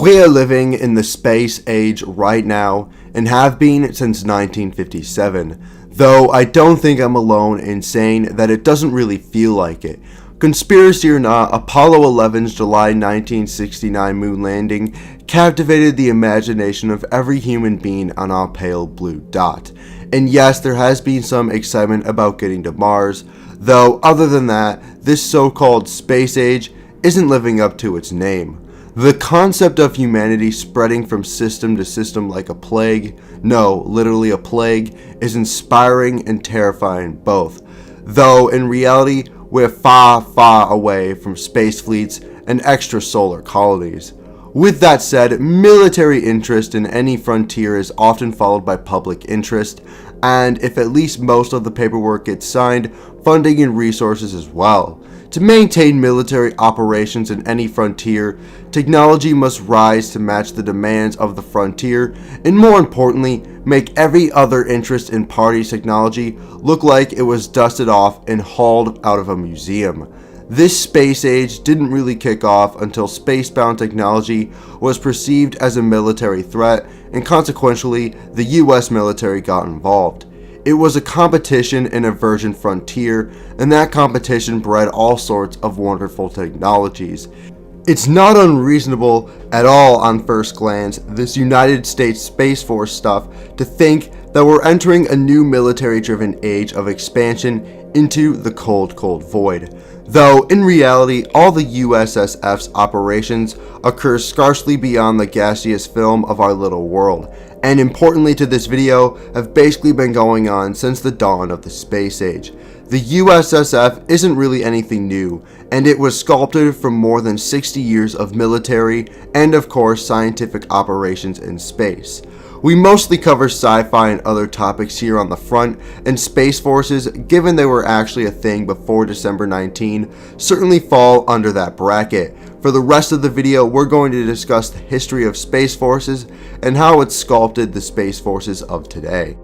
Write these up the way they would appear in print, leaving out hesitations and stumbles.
We're living in the space age right now and have been since 1957, though I don't think I'm alone in saying that it doesn't really feel like it. Conspiracy or not, Apollo 11's July 1969 moon landing captivated the imagination of every human being on our pale blue dot. And yes, there has been some excitement about getting to Mars, though other than that, this so-called space age isn't living up to its name. The concept of humanity spreading from system to system like a plague, no, literally a plague, is inspiring and terrifying both, though in reality, we're far, far away from space fleets and extrasolar colonies. With that said, military interest in any frontier is often followed by public interest, and if at least most of the paperwork gets signed, funding and resources as well. To maintain military operations in any frontier, technology must rise to match the demands of the frontier, and more importantly, make every other interest in party's technology look like it was dusted off and hauled out of a museum. This space age didn't really kick off until spacebound technology was perceived as a military threat, and consequently, the US military got involved. It was a competition in a virgin frontier, and that competition bred all sorts of wonderful technologies. It's not unreasonable at all on first glance, this United States Space Force stuff, to think that we're entering a new military-driven age of expansion into the cold void. Though, in reality, all the USSF's operations occur scarcely beyond the gaseous film of our little world, and importantly to this video, have basically been going on since the dawn of the space age. The USSF isn't really anything new, and it was sculpted from more than 60 years of military and of course scientific operations in space. We mostly cover sci-fi and other topics here on the front, and Space Forces, given they were actually a thing before December 19, certainly fall under that bracket. For the rest of the video, we're going to discuss the history of Space Forces and how it sculpted the Space Forces of today.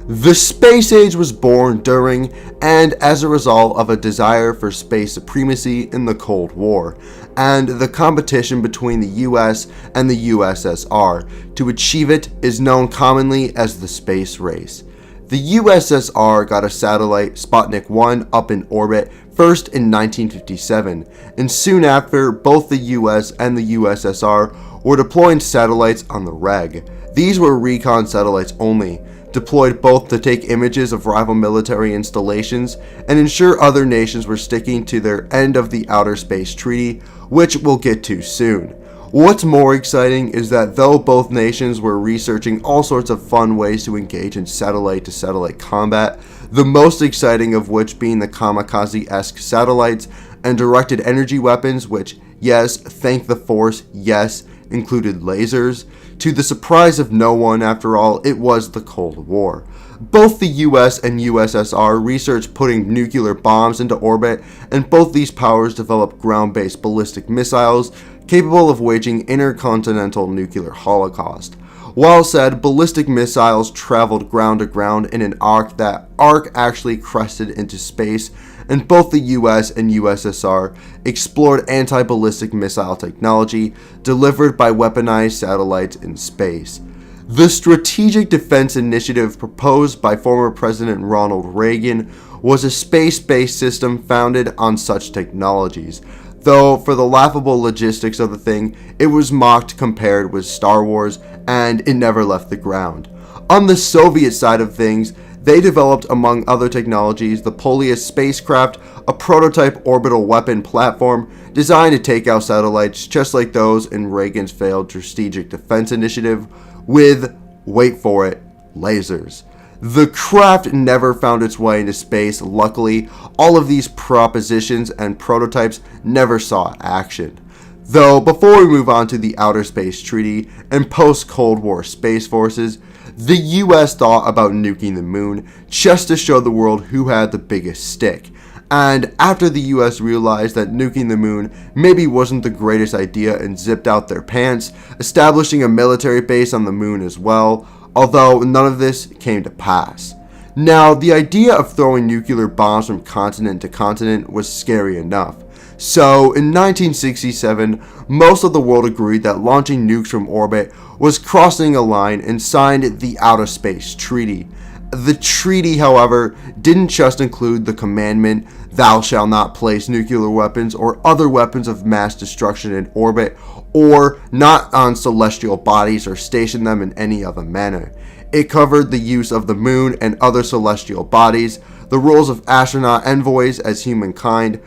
The space age was born during and as a result of a desire for space supremacy in the Cold War, and the competition between the US and the USSR to achieve it is known commonly as the space race. The USSR got a satellite, Sputnik 1, up in orbit first in 1957, and soon after, both the US and the USSR were deploying satellites on the reg. These were recon satellites only, deployed both to take images of rival military installations and ensure other nations were sticking to their end of the Outer Space Treaty, which we'll get to soon. What's more exciting is that though both nations were researching all sorts of fun ways to engage in satellite-to-satellite combat, the most exciting of which being the kamikaze-esque satellites and directed energy weapons, which, yes, thank the Force, yes, included lasers. To the surprise of no one, after all, it was the Cold War. Both the US and USSR researched putting nuclear bombs into orbit, and both these powers developed ground-based ballistic missiles capable of waging intercontinental nuclear holocaust. While said, ballistic missiles traveled ground to ground in an arc that actually crested into space, and both the US and USSR explored anti-ballistic missile technology delivered by weaponized satellites in space. The Strategic Defense Initiative proposed by former President Ronald Reagan was a space-based system founded on such technologies, though for the laughable logistics of the thing, it was mocked compared with Star Wars, and it never left the ground. On the Soviet side of things, they developed, among other technologies, the Polius spacecraft, a prototype orbital weapon platform designed to take out satellites just like those in Reagan's failed Strategic Defense Initiative with, wait for it, lasers. The craft never found its way into space. Luckily, all of these propositions and prototypes never saw action. Though, before we move on to the Outer Space Treaty and post-Cold War Space Forces, the US thought about nuking the moon just to show the world who had the biggest stick. And after the US realized that nuking the moon maybe wasn't the greatest idea and zipped out their pants, establishing a military base on the moon as well, although none of this came to pass. Now, the idea of throwing nuclear bombs from continent to continent was scary enough. So, in 1967, most of the world agreed that launching nukes from orbit was crossing a line and signed the Outer Space Treaty. The treaty, however, didn't just include the commandment, "Thou shalt not place nuclear weapons or other weapons of mass destruction in orbit, or not on celestial bodies or station them in any other manner." It covered the use of the moon and other celestial bodies, the roles of astronaut envoys as humankind,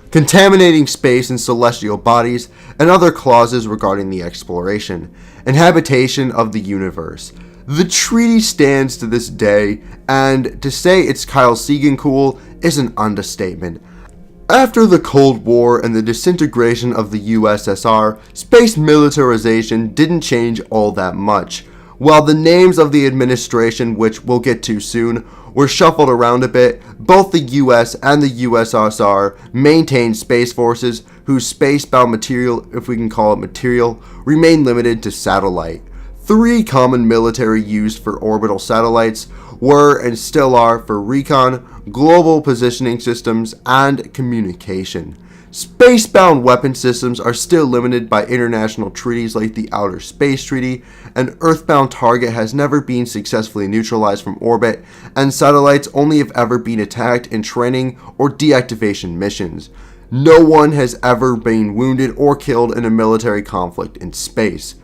contaminating space and celestial bodies, and other clauses regarding the exploration and habitation of the universe. The treaty stands to this day, and to say it's Kyle Sagan cool is an understatement. After the Cold War and the disintegration of the USSR, space militarization didn't change all that much. While the names of the administration, which we'll get to soon, were shuffled around a bit, both the US and the USSR maintained space forces whose spacebound material, if we can call it material, remained limited to satellite. Three common military used for orbital satellites were and still are for recon, global positioning systems, and communication. Spacebound weapon systems are still limited by international treaties like the Outer Space Treaty. An Earthbound target has never been successfully neutralized from orbit, and satellites only have ever been attacked in training or deactivation missions. No one has ever been wounded or killed in a military conflict in space.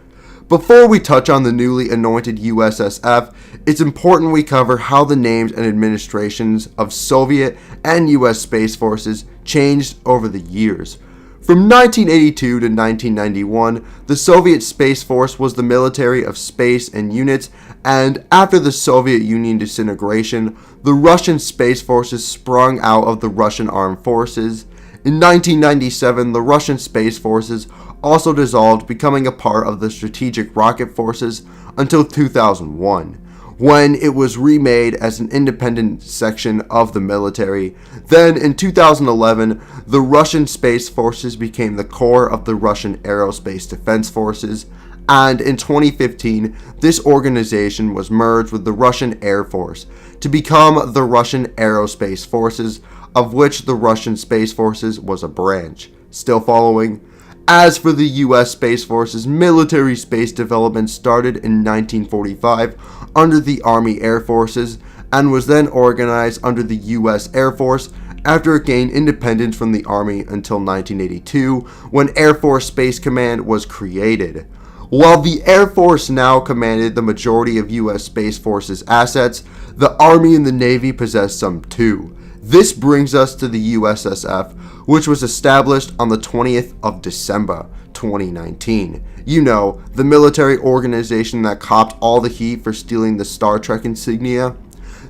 Before we touch on the newly anointed USSF, it's important we cover how the names and administrations of Soviet and US Space Forces changed over the years. From 1982 to 1991, the Soviet Space Force was the military of space and units, and after the Soviet Union disintegration, the Russian Space Forces sprung out of the Russian Armed Forces. In 1997, the Russian Space Forces also dissolved, becoming a part of the Strategic Rocket Forces until 2001, when it was remade as an independent section of the military. Then in 2011, the Russian Space Forces became the core of the Russian Aerospace Defense Forces, and in 2015, this organization was merged with the Russian Air Force to become the Russian Aerospace Forces, of which the Russian Space Forces was a branch. Still following? As for the US Space Forces, military space development started in 1945 under the Army Air Forces and was then organized under the US Air Force after it gained independence from the Army until 1982, when Air Force Space Command was created. While the Air Force now commanded the majority of US Space Forces assets, the Army and the Navy possessed some too. This brings us to the USSF, which was established on the 20th of December 2019. You know, the military organization that copped all the heat for stealing the Star Trek insignia.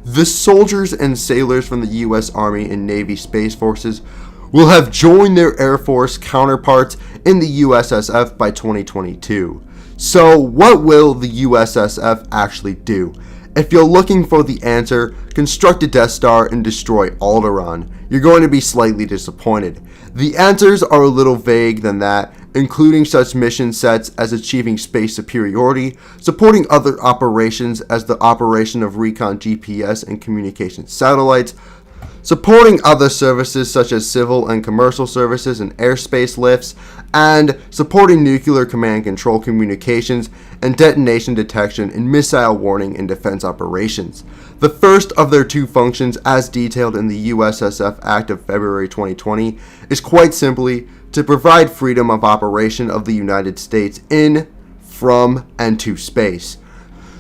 The soldiers and sailors from the US Army and Navy Space Forces will have joined their Air Force counterparts in the USSF by 2022. So, what will the USSF actually do? If you're looking for the answer, construct a Death Star and destroy Alderaan, you're going to be slightly disappointed. The answers are a little vague than that, including such mission sets as achieving space superiority, supporting other operations as the operation of recon GPS and communication satellites, supporting other services such as civil and commercial services and airspace lifts, and supporting nuclear command control communications and detonation detection in missile warning and defense operations. The first of their two functions, as detailed in the USSF Act of February 2020, is quite simply to provide freedom of operation of the United States in, from, and to space.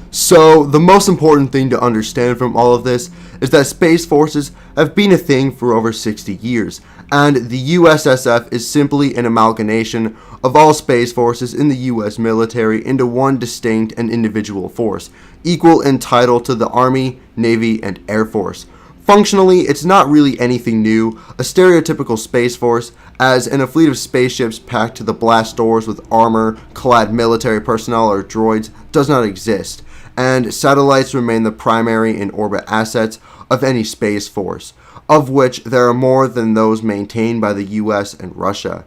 So, the most important thing to understand from all of this is that space forces have been a thing for over 60 years, and the USSF is simply an amalgamation of all space forces in the US military into one distinct and individual force, equal in title to the Army, Navy, and Air Force. Functionally, it's not really anything new, a stereotypical space force, as in a fleet of spaceships packed to the blast doors with armor-clad military personnel or droids does not exist, and satellites remain the primary in-orbit assets of any space force, of which there are more than those maintained by the US and Russia.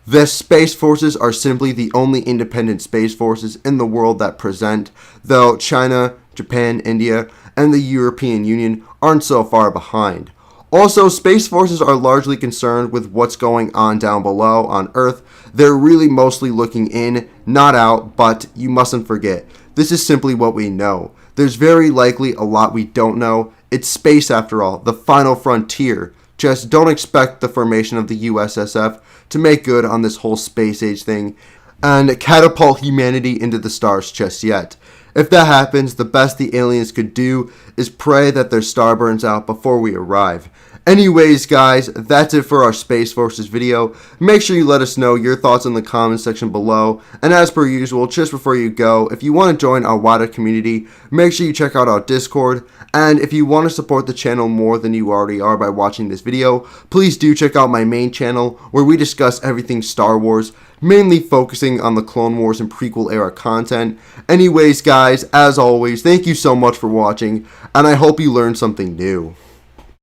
The space forces are simply the only independent space forces in the world that present, though China, Japan, India, and the European Union aren't so far behind. Also, Space Forces are largely concerned with what's going on down below on Earth. They're really mostly looking in, not out, but you mustn't forget, this is simply what we know. There's very likely a lot we don't know. It's space after all, the final frontier. Just don't expect the formation of the USSF to make good on this whole space age thing and catapult humanity into the stars just yet. If that happens, the best the aliens could do is pray that their star burns out before we arrive. Anyways, guys, that's it for our Space Forces video. Make sure you let us know your thoughts in the comments section below. And as per usual, just before you go, if you want to join our wider community, make sure you check out our Discord. And if you want to support the channel more than you already are by watching this video, please do check out my main channel where we discuss everything Star Wars, mainly focusing on the Clone Wars and prequel era content. Anyways, guys, as always, thank you so much for watching, and I hope you learned something new.